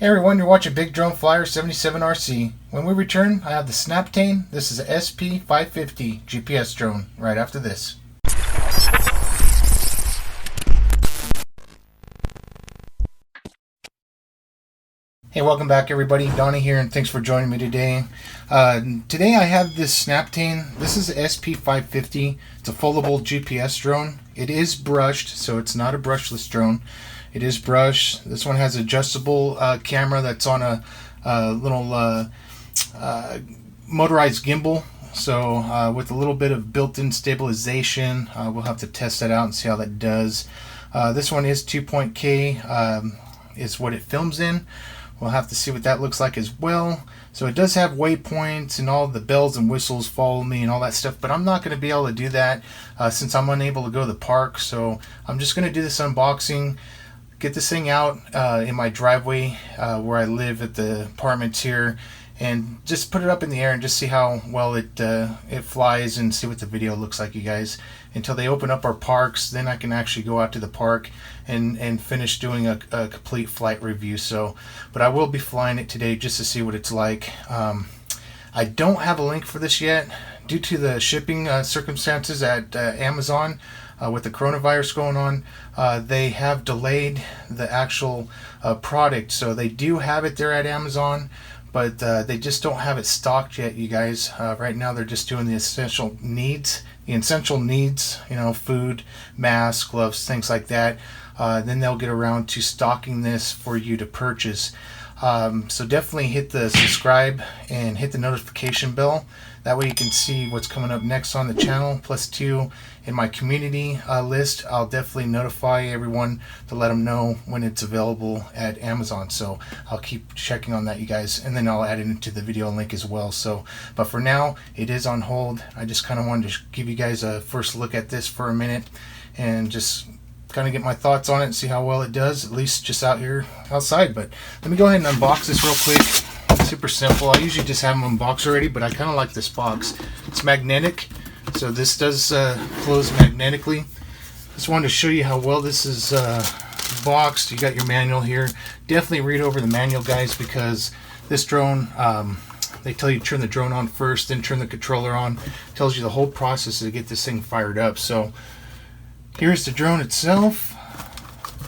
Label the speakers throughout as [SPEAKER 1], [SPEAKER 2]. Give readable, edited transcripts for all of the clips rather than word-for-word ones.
[SPEAKER 1] Hey everyone, you're watching Big Drone Flyer 77RC. When we return, I have the SnapTain. This is a SP550 GPS drone right after this. Hey, welcome back everybody. Donnie here, and thanks for joining me today. Today I have this SnapTain. This is a SP550. It's a foldable GPS drone. It is brushed, so it's not a brushless drone. It is brushed. This one has adjustable camera that's on a little motorized gimbal. So with a little bit of built-in stabilization, we'll have to test that out and see how that does. This one is 2.K is what it films in. We'll have to see what that looks like as well. So it does have waypoints and all the bells and whistles, follow me and all that stuff, but I'm not going to be able to do that since I'm unable to go to the park. So I'm just going to do this unboxing, get this thing out in my driveway where I live at the apartments here, and just put it up in the air and just see how well it flies and see what the video looks like, you guys. Until they open up our parks, then I can actually go out to the park and finish doing a complete flight review. So, but I will be flying it today just to see what it's like. I don't have a link for this yet due to the shipping circumstances at Amazon. With the coronavirus going on, they have delayed the actual product. So they do have it there at Amazon, but they just don't have it stocked yet, you guys. Right now they're just doing the essential needs, you know, food, masks, gloves, things like that. Then they'll get around to stocking this for you to purchase. So definitely hit the subscribe and hit the notification bell. That way you can see what's coming up next on the channel. Plus two, in my community list, I'll definitely notify everyone to let them know when it's available at Amazon. So I'll keep checking on that, you guys, and then I'll add it into the video link as well. So, but for now, it is on hold. I just kind of wanted to give you guys a first look at this for a minute and just kind of get my thoughts on it and see how well it does, at least just out here outside. But let me go ahead and unbox this real quick. It's super simple. I usually just have them unboxed already, but I kind of like this box. It's magnetic, so this does close magnetically. Just wanted to show you how well this is boxed. You got your manual here. Definitely read over the manual, guys, because this drone, they tell you to turn the drone on first, then turn the controller on. It tells you the whole process to get this thing fired up. So here's the drone itself,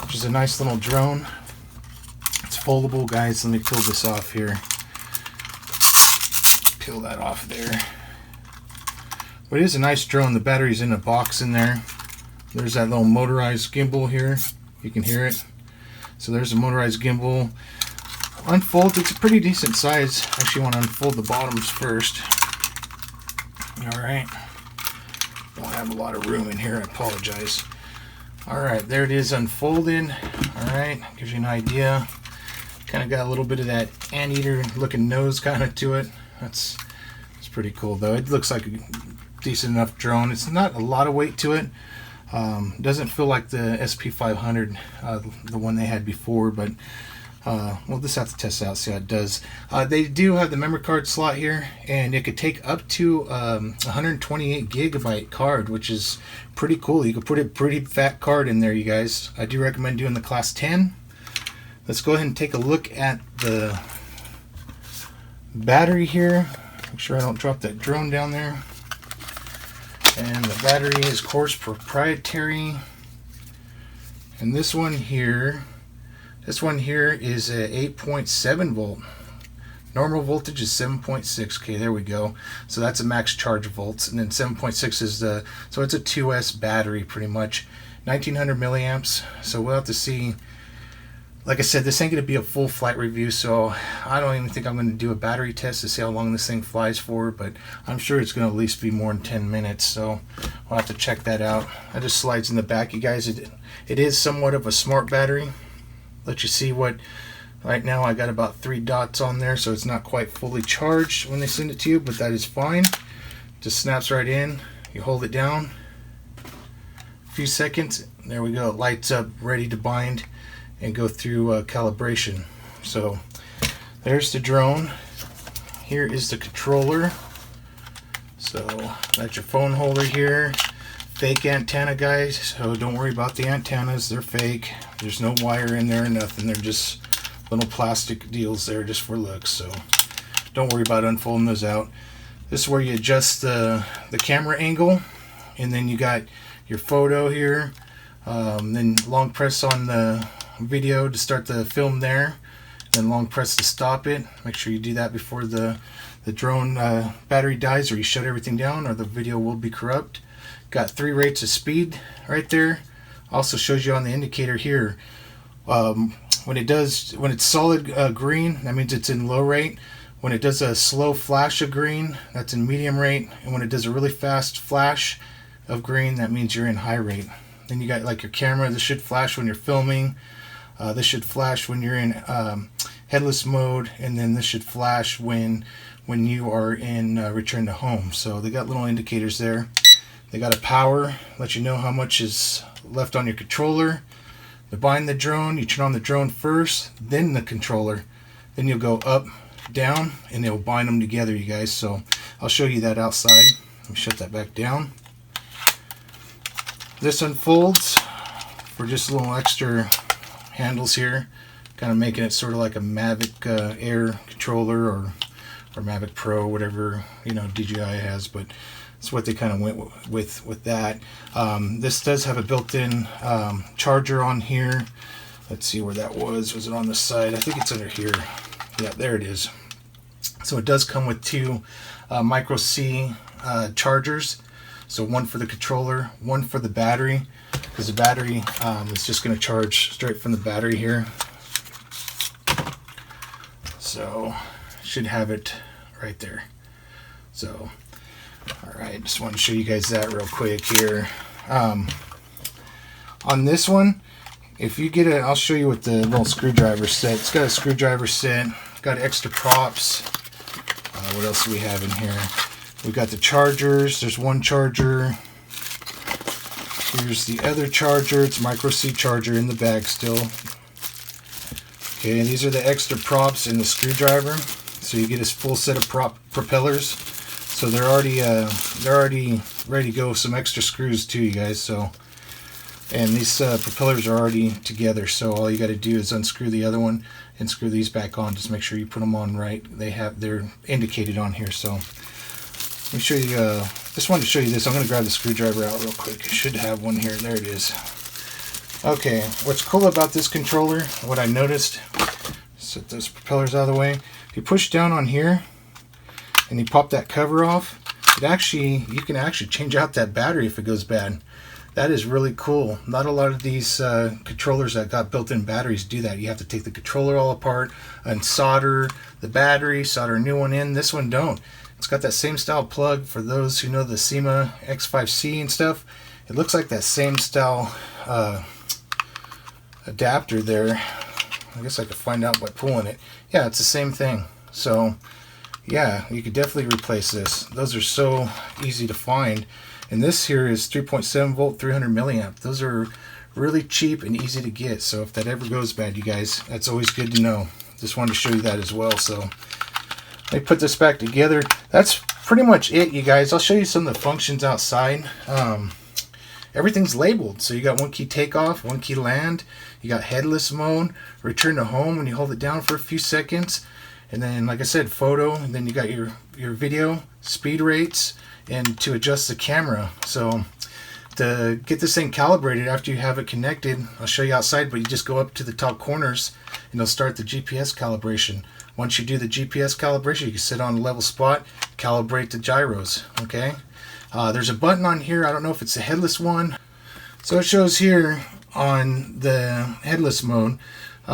[SPEAKER 1] which is a nice little drone. It's foldable, guys. Let me peel this off here. Peel that off there. But it is a nice drone. The battery's in a box in there. There's that little motorized gimbal here. You can hear it. So there's a motorized gimbal. Unfold, it's a pretty decent size. Actually, want to unfold the bottoms first. Alright. Don't have a lot of room in here, I apologize. Alright, there it is unfolded. Alright, gives you an idea. Kind of got a little bit of that anteater looking nose kind of to it. It's pretty cool though. It looks like a decent enough drone. It's not a lot of weight to it. Doesn't feel like the SP500, the one they had before, but we'll just have to test it out, see how it does. They do have the memory card slot here, and it could take up to 128 gigabyte card, which is pretty cool. You could put a pretty fat card in there, you guys. I do recommend doing the class 10. Let's go ahead and take a look at the battery here. Make sure I don't drop that drone down there. And the battery is, of course, proprietary. And this one here is a 8.7 volt. Normal voltage is 7.6. Okay, there we go. So that's a max charge volts, and then 7.6 is so it's a 2S battery pretty much. 1900 milliamps. So we'll have to see. Like I said, this ain't going to be a full flight review, so I don't even think I'm going to do a battery test to see how long this thing flies for, but I'm sure it's going to at least be more than 10 minutes, so I'll have to check that out. It just slides in the back, you guys. It is somewhat of a smart battery. Let you see what, right now I got about 3 dots on there, so it's not quite fully charged when they send it to you, but that is fine. Just snaps right in. You hold it down a few seconds, there we go. It lights up, ready to bind and go through calibration. So there's the drone. Here is the controller. So that's your phone holder here. Fake antenna, guys, so don't worry about the antennas. They're fake. There's no wire in there or nothing. They're just little plastic deals there just for looks, so don't worry about unfolding those out. This is where you adjust the camera angle, and then you got your photo here, then long press on the video to start the film there, then long press to stop it. Make sure you do that before the drone battery dies, or you shut everything down, or the video will be corrupt. Got 3 rates of speed right there. Also shows you on the indicator here, when it's solid green, that means it's in low rate. When it does a slow flash of green, that's in medium rate. And when it does a really fast flash of green, that means you're in high rate. Then you got like your camera. This should flash when you're filming. This should flash when you're in headless mode, and then this should flash when you are in return to home. So they got little indicators there. They got a power, let you know how much is left on your controller. To bind the drone, you turn on the drone first, then the controller. Then you'll go up, down, and it'll bind them together, you guys. So I'll show you that outside. Let me shut that back down. This unfolds for just a little extra handles here, kind of making it sort of like a Mavic Air controller, or Mavic Pro, whatever DJI has, but that's what they kind of went with that. This does have a built-in charger on here. Let's see where that was. Was it on the side? I think it's under here. Yeah, there it is. So it does come with 2 micro C chargers. So one for the controller, one for the battery, because the battery is just going to charge straight from the battery here. So should have it right there. So alright, just want to show you guys that real quick here. On this one, if you get it, I'll show you with the little screwdriver set. It's got a screwdriver set, got extra props. What else do we have in here? We've got the chargers. There's one charger. Here's the other charger. It's micro C charger in the bag still. Okay, and these are the extra props in the screwdriver. So you get a full set of propellers. So they're already ready to go with some extra screws too, you guys. So, and these propellers are already together. So all you got to do is unscrew the other one and screw these back on. Just make sure you put them on right. They're indicated on here. So let me show you. Just wanted to show you this. I'm going to grab the screwdriver out real quick. I should have one here. There it is. Okay. What's cool about this controller? What I noticed. Set those propellers out of the way. If you push down on here and you pop that cover off, you can actually change out that battery if it goes bad. That is really cool. Not a lot of these controllers that got built-in batteries do that. You have to take the controller all apart and solder the battery, solder a new one in. This one don't. It's got that same style plug. For those who know the SEMA X5C and stuff, it looks like that same style adapter there. I guess I could find out by pulling it. Yeah, it's the same thing. So yeah, you could definitely replace this. Those are so easy to find. And this here is 3.7 volt, 300 milliamp. Those are really cheap and easy to get. So if that ever goes bad, you guys, that's always good to know. Just wanted to show you that as well. So let me put this back together. That's pretty much it, you guys. I'll show you some of the functions outside. Everything's labeled. So you got 1 key takeoff, 1 key land. You got headless mode, return to home when you hold it down for a few seconds. And then, like I said, photo. And then you got your video, speed rates, and to adjust the camera. So to get this thing calibrated after you have it connected, I'll show you outside, but you just go up to the top corners and it'll start the GPS calibration. Once you do the GPS calibration, you can sit on a level spot, calibrate the gyros. Okay, there's a button on here. I don't know if it's a headless one. So it shows here on the headless mode,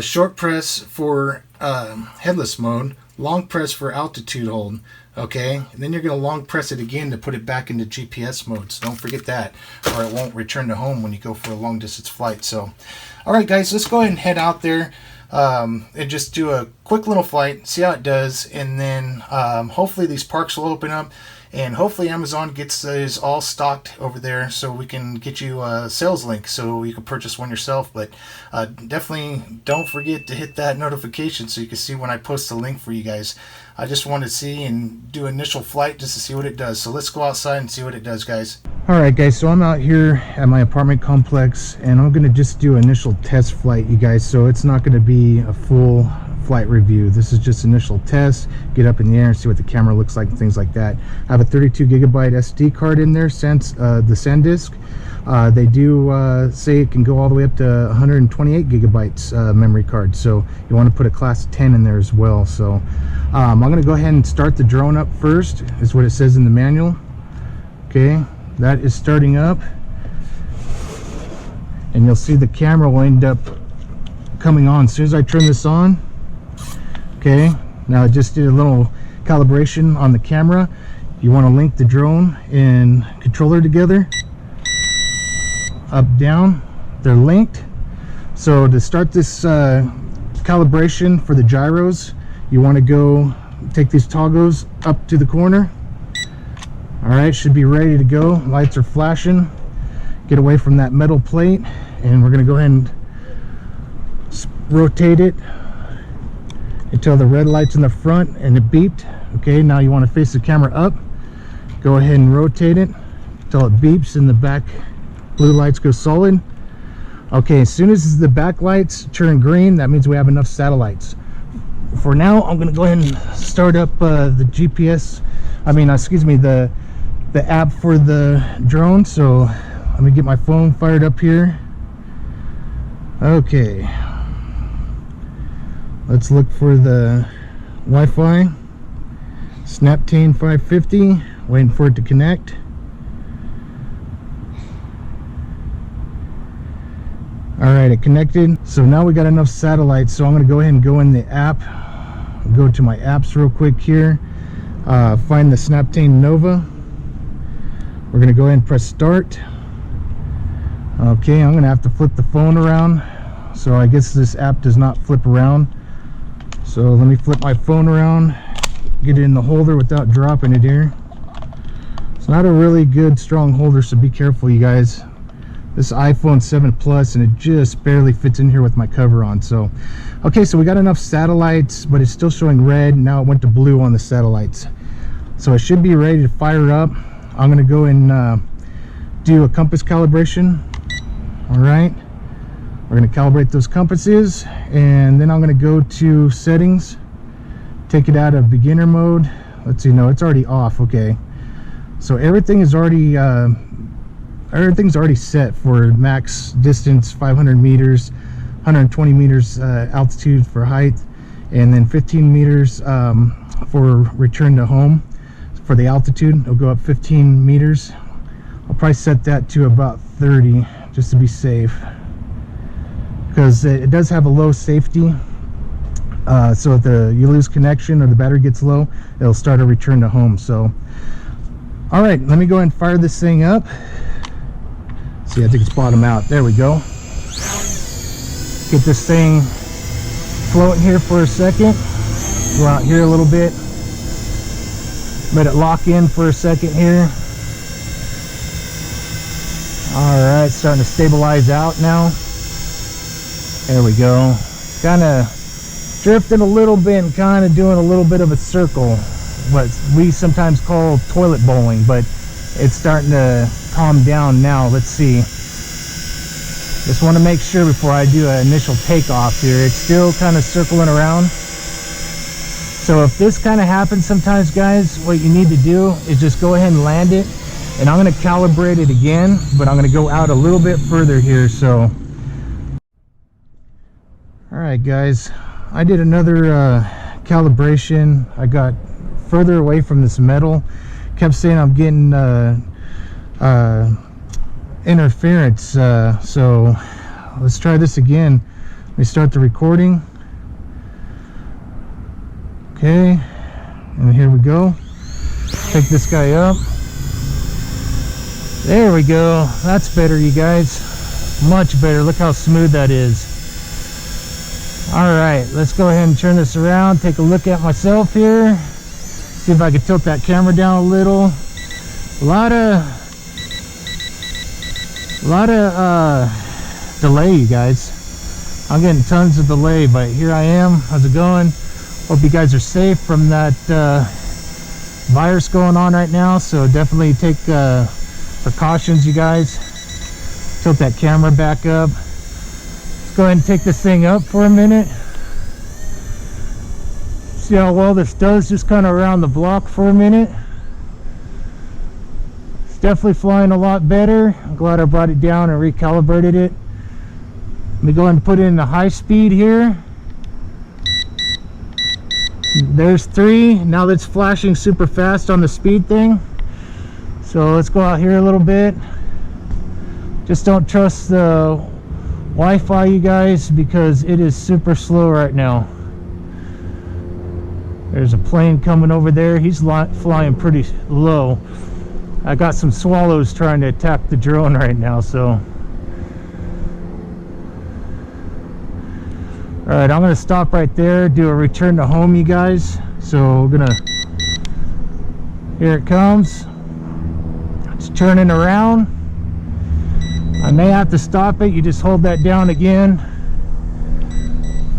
[SPEAKER 1] short press for headless mode, long press for altitude hold. Okay, and then you're going to long press it again to put it back into GPS mode. So don't forget that, or it won't return to home when you go for a long distance flight. So, all right, guys, let's go ahead and head out there and just do a quick little flight, see how it does, and then hopefully these parks will open up. and hopefully Amazon gets these all stocked over there so we can get you a sales link so you can purchase one yourself. But definitely don't forget to hit that notification so you can see when I post the link for you guys. I just want to see and do initial flight just to see what it does. So let's go outside and see what it does, guys. Alright guys, so I'm out here at my apartment complex and I'm going to just do initial test flight, you guys. So it's not going to be a full flight review. This is just initial test, get up in the air and see what the camera looks like and things like that. I have a 32 gigabyte SD card in there since the SanDisk. They do say it can go all the way up to 128 gigabytes memory card, so you want to put a class 10 in there as well. So I'm going to go ahead and start the drone up first, is what it says in the manual. Okay, that is starting up, and you'll see the camera will end up coming on as soon as I turn this on. Okay, now I just did a little calibration on the camera. You want to link the drone and controller together, up, down, they're linked. So to start this calibration for the gyros, you want to go take these toggles up to the corner. All right, should be ready to go. Lights are flashing. Get away from that metal plate, and we're going to go ahead and rotate it until the red light's in the front and it beeped. Okay, now you want to face the camera up. Go ahead and rotate it until it beeps and the back blue lights go solid. Okay, as soon as the back lights turn green, that means we have enough satellites. For now, I'm going to go ahead and start up the GPS. Excuse me, the app for the drone. So let me get my phone fired up here. Okay, let's look for the Wi-Fi. SnapTain 550, waiting for it to connect. Alright, it connected. So now we got enough satellites, so I'm going to go ahead and go in the app. Go to my apps real quick here. Find the SnapTain Nova. We're going to go ahead and press start. Okay, I'm going to have to flip the phone around. So I guess this app does not flip around. So let me flip my phone around, get it in the holder without dropping it here. It's not a really good strong holder, so be careful, you guys. This iPhone 7 Plus, and it just barely fits in here with my cover on. So okay, so we got enough satellites, but it's still showing red. Now it went to blue on the satellites, so it should be ready to fire up. I'm going to go and do a compass calibration. All right, we're going to calibrate those compasses, and then I'm going to go to settings, take it out of beginner mode. Let's see, no, it's already off. Okay, so everything's already set for max distance 500 meters, 120 meters altitude for height, and then 15 meters for return to home. For the altitude, it'll go up 15 meters. I'll probably set that to about 30 just to be safe, because it does have a low safety. So if you lose connection or the battery gets low, it'll start a return to home. So all right, let me go ahead and fire this thing up. See, I think it's bottom out. There we go. Get this thing floating here for a second. Go out here a little bit. Let it lock in for a second here. Alright, starting to stabilize out now. There we go. Kind of drifting a little bit and kind of doing a little bit of a circle. What we sometimes call toilet bowling, but it's starting to calm down now. Let's see. Just want to make sure before I do an initial takeoff here. It's still kind of circling around. So if this kind of happens sometimes, guys, what you need to do is just go ahead and land it. And I'm going to calibrate it again, but I'm going to go out a little bit further here. So alright guys, I did another calibration. I got further away from this metal. Kept saying I'm getting interference, so let's try this again. Let me start the recording. Okay, and here we go. Take this guy up. There we go. That's better, you guys. Much better. Look how smooth that is. All right, let's go ahead and turn this around. Take a look at myself here.
[SPEAKER 2] See if I can tilt that camera down a little. A lot of delay, you guys. I'm getting tons of delay, but here I am. How's it going? Hope you guys are safe from that virus going on right now. So definitely take precautions, you guys. Tilt that camera back up. Let's go ahead and take this thing up for a minute. See how well this does, just kind of around the block for a minute. It's definitely flying a lot better. I'm glad I brought it down and recalibrated it. Let me go ahead and put it in the high speed here. There's 3. Now that's flashing super fast on the speed thing. So let's go out here a little bit. Just don't trust the Wi-Fi, you guys, because it is super slow right now. There's a plane coming over there. He's flying pretty low. I got some swallows trying to attack the drone right now, so. Alright, I'm going to stop right there, do a return to home, you guys. So we're going to, here it comes. It's turning around. I may have to stop it. You just hold that down again.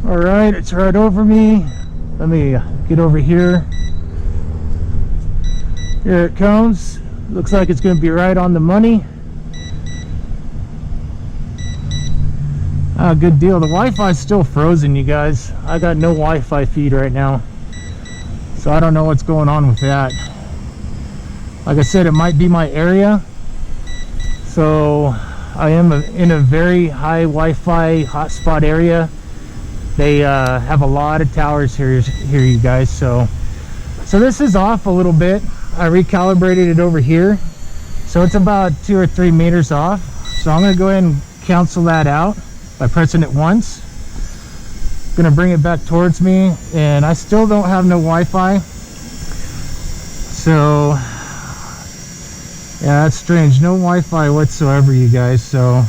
[SPEAKER 2] Alright, it's right over me. Let me get over here. Here it comes. Looks like it's going to be right on the money. Good deal. The Wi-Fi is still frozen, you guys. I got no Wi-Fi feed right now, so I don't know what's going on with that. Like I said, it might be my area. So I am in a very high Wi-Fi hotspot area. They have a lot of towers here, you guys. So this is off a little bit. I recalibrated it over here, so it's about 2 or 3 meters off. So I'm going to go ahead and cancel that out by pressing it once. Going to bring it back towards me, and I still don't have no Wi-Fi. So yeah, that's strange. No Wi-Fi whatsoever, you guys. So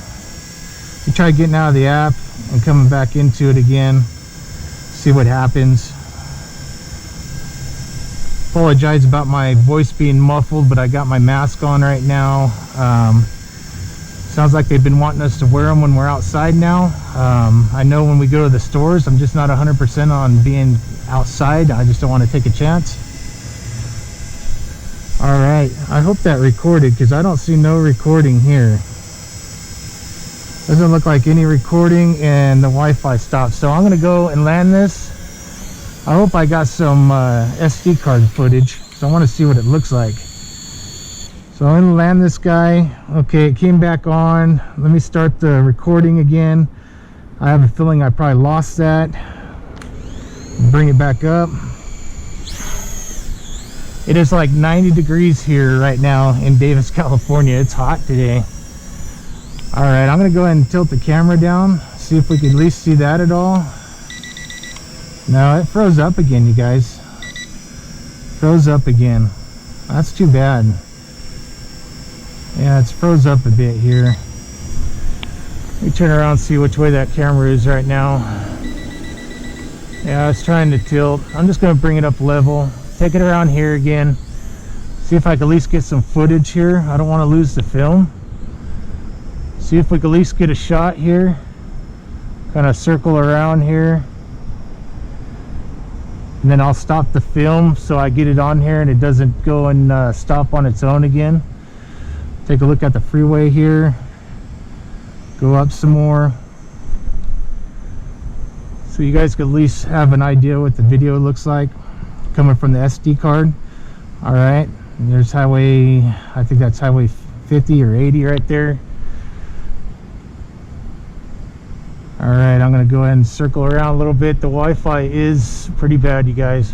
[SPEAKER 2] we try getting out of the app and coming back into it again, see what happens. Apologize about my voice being muffled, but I got my mask on right now. Sounds like they've been wanting us to wear them when we're outside now. I know when we go to the stores, I'm just not 100% on being outside. I just don't want to take a chance. Alright, I hope that recorded, because I don't see no recording here. Doesn't look like any recording, and the Wi-Fi stopped. So I'm going to go and land this. I hope I got some SD card footage, so I want to see what it looks like. So I'm going to land this guy. Okay, it came back on. Let me start the recording again. I have a feeling I probably lost that. Bring it back up. It is like 90 degrees here right now in Davis, California. It's hot today. Alright, I'm going to go ahead and tilt the camera down, see if we can at least see that at all. No, it froze up again, you guys. Froze up again. That's too bad. Yeah, it's froze up a bit here. Let me turn around and see which way that camera is right now. Yeah, it's trying to tilt. I'm just going to bring it up level. Take it around here again. See if I can at least get some footage here. I don't want to lose the film. See if we can at least get a shot here. Kind of circle around here. And then I'll stop the film so I get it on here and it doesn't go and stop on its own again. Take a look at the freeway here. Go up some more. So you guys can at least have an idea what the video looks like coming from the SD card. Alright, there's highway, I think that's highway 50 or 80 right there. Alright, I'm going to go ahead and circle around a little bit. The Wi-Fi is pretty bad, you guys.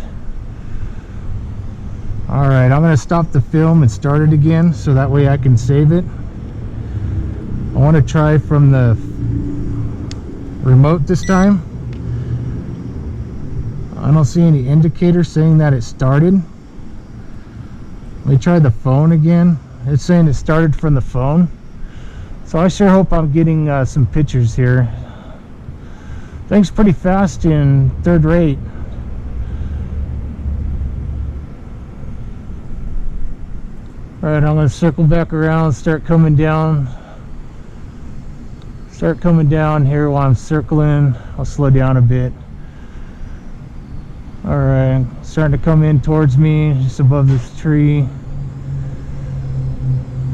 [SPEAKER 2] Alright, I'm going to stop the film and start it again so that way I can save it. I want to try from the remote this time. I don't see any indicator saying that it started. Let me try the phone again. It's saying it started from the phone. So I sure hope I'm getting some pictures here. Things pretty fast in third rate. Alright, I'm going to circle back around, start coming down here while I'm circling. I'll slow down a bit. Alright, starting to come in towards me, just above this tree.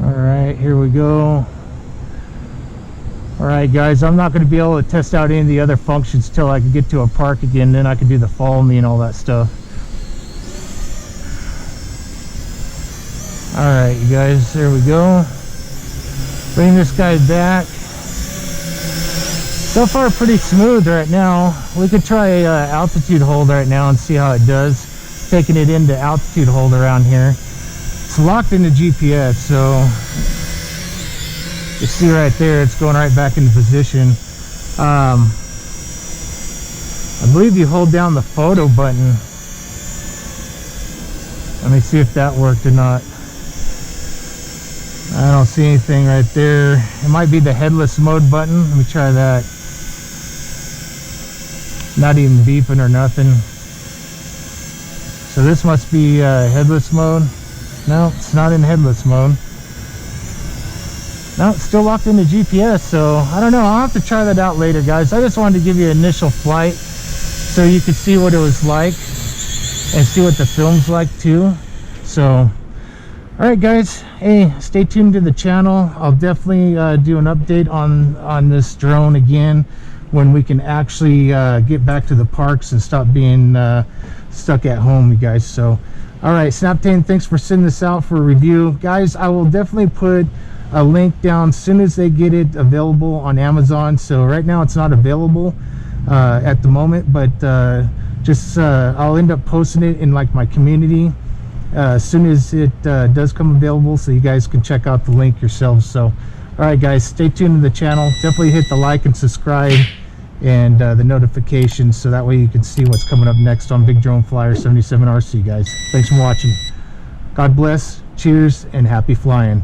[SPEAKER 2] Alright, here we go. Alright guys, I'm not going to be able to test out any of the other functions till I can get to a park again, then I can do the follow me and all that stuff. Alright you guys, there we go. Bring this guy back. So far pretty smooth right now. We could try altitude hold right now and see how it does. Taking it into altitude hold around here. It's locked into GPS, so you see right there it's going right back into position. I believe you hold down the photo button. Let me see if that worked or not. I don't see anything right there. It might be the headless mode button. Let me try that. Not even beeping or nothing. So this must be headless mode. No, it's not in headless mode. No, it's still locked into GPS, so I don't know. I'll have to try that out later, guys. I just wanted to give you an initial flight so you could see what it was like and see what the film's like too. So alright guys, hey, stay tuned to the channel. I'll definitely do an update on this drone again when we can actually get back to the parks and stop being stuck at home, you guys. So alright, SnapTain, thanks for sending this out for a review. Guys, I will definitely put a link down as soon as they get it available on Amazon. So right now it's not available at the moment, but I'll end up posting it in like my community as soon as it does come available, so you guys can check out the link yourselves. So alright guys, stay tuned to the channel. Definitely hit the like and subscribe and the notifications, so that way you can see what's coming up next on Big Drone Flyer 77 RC, guys. Thanks for watching. God bless, cheers, and happy flying.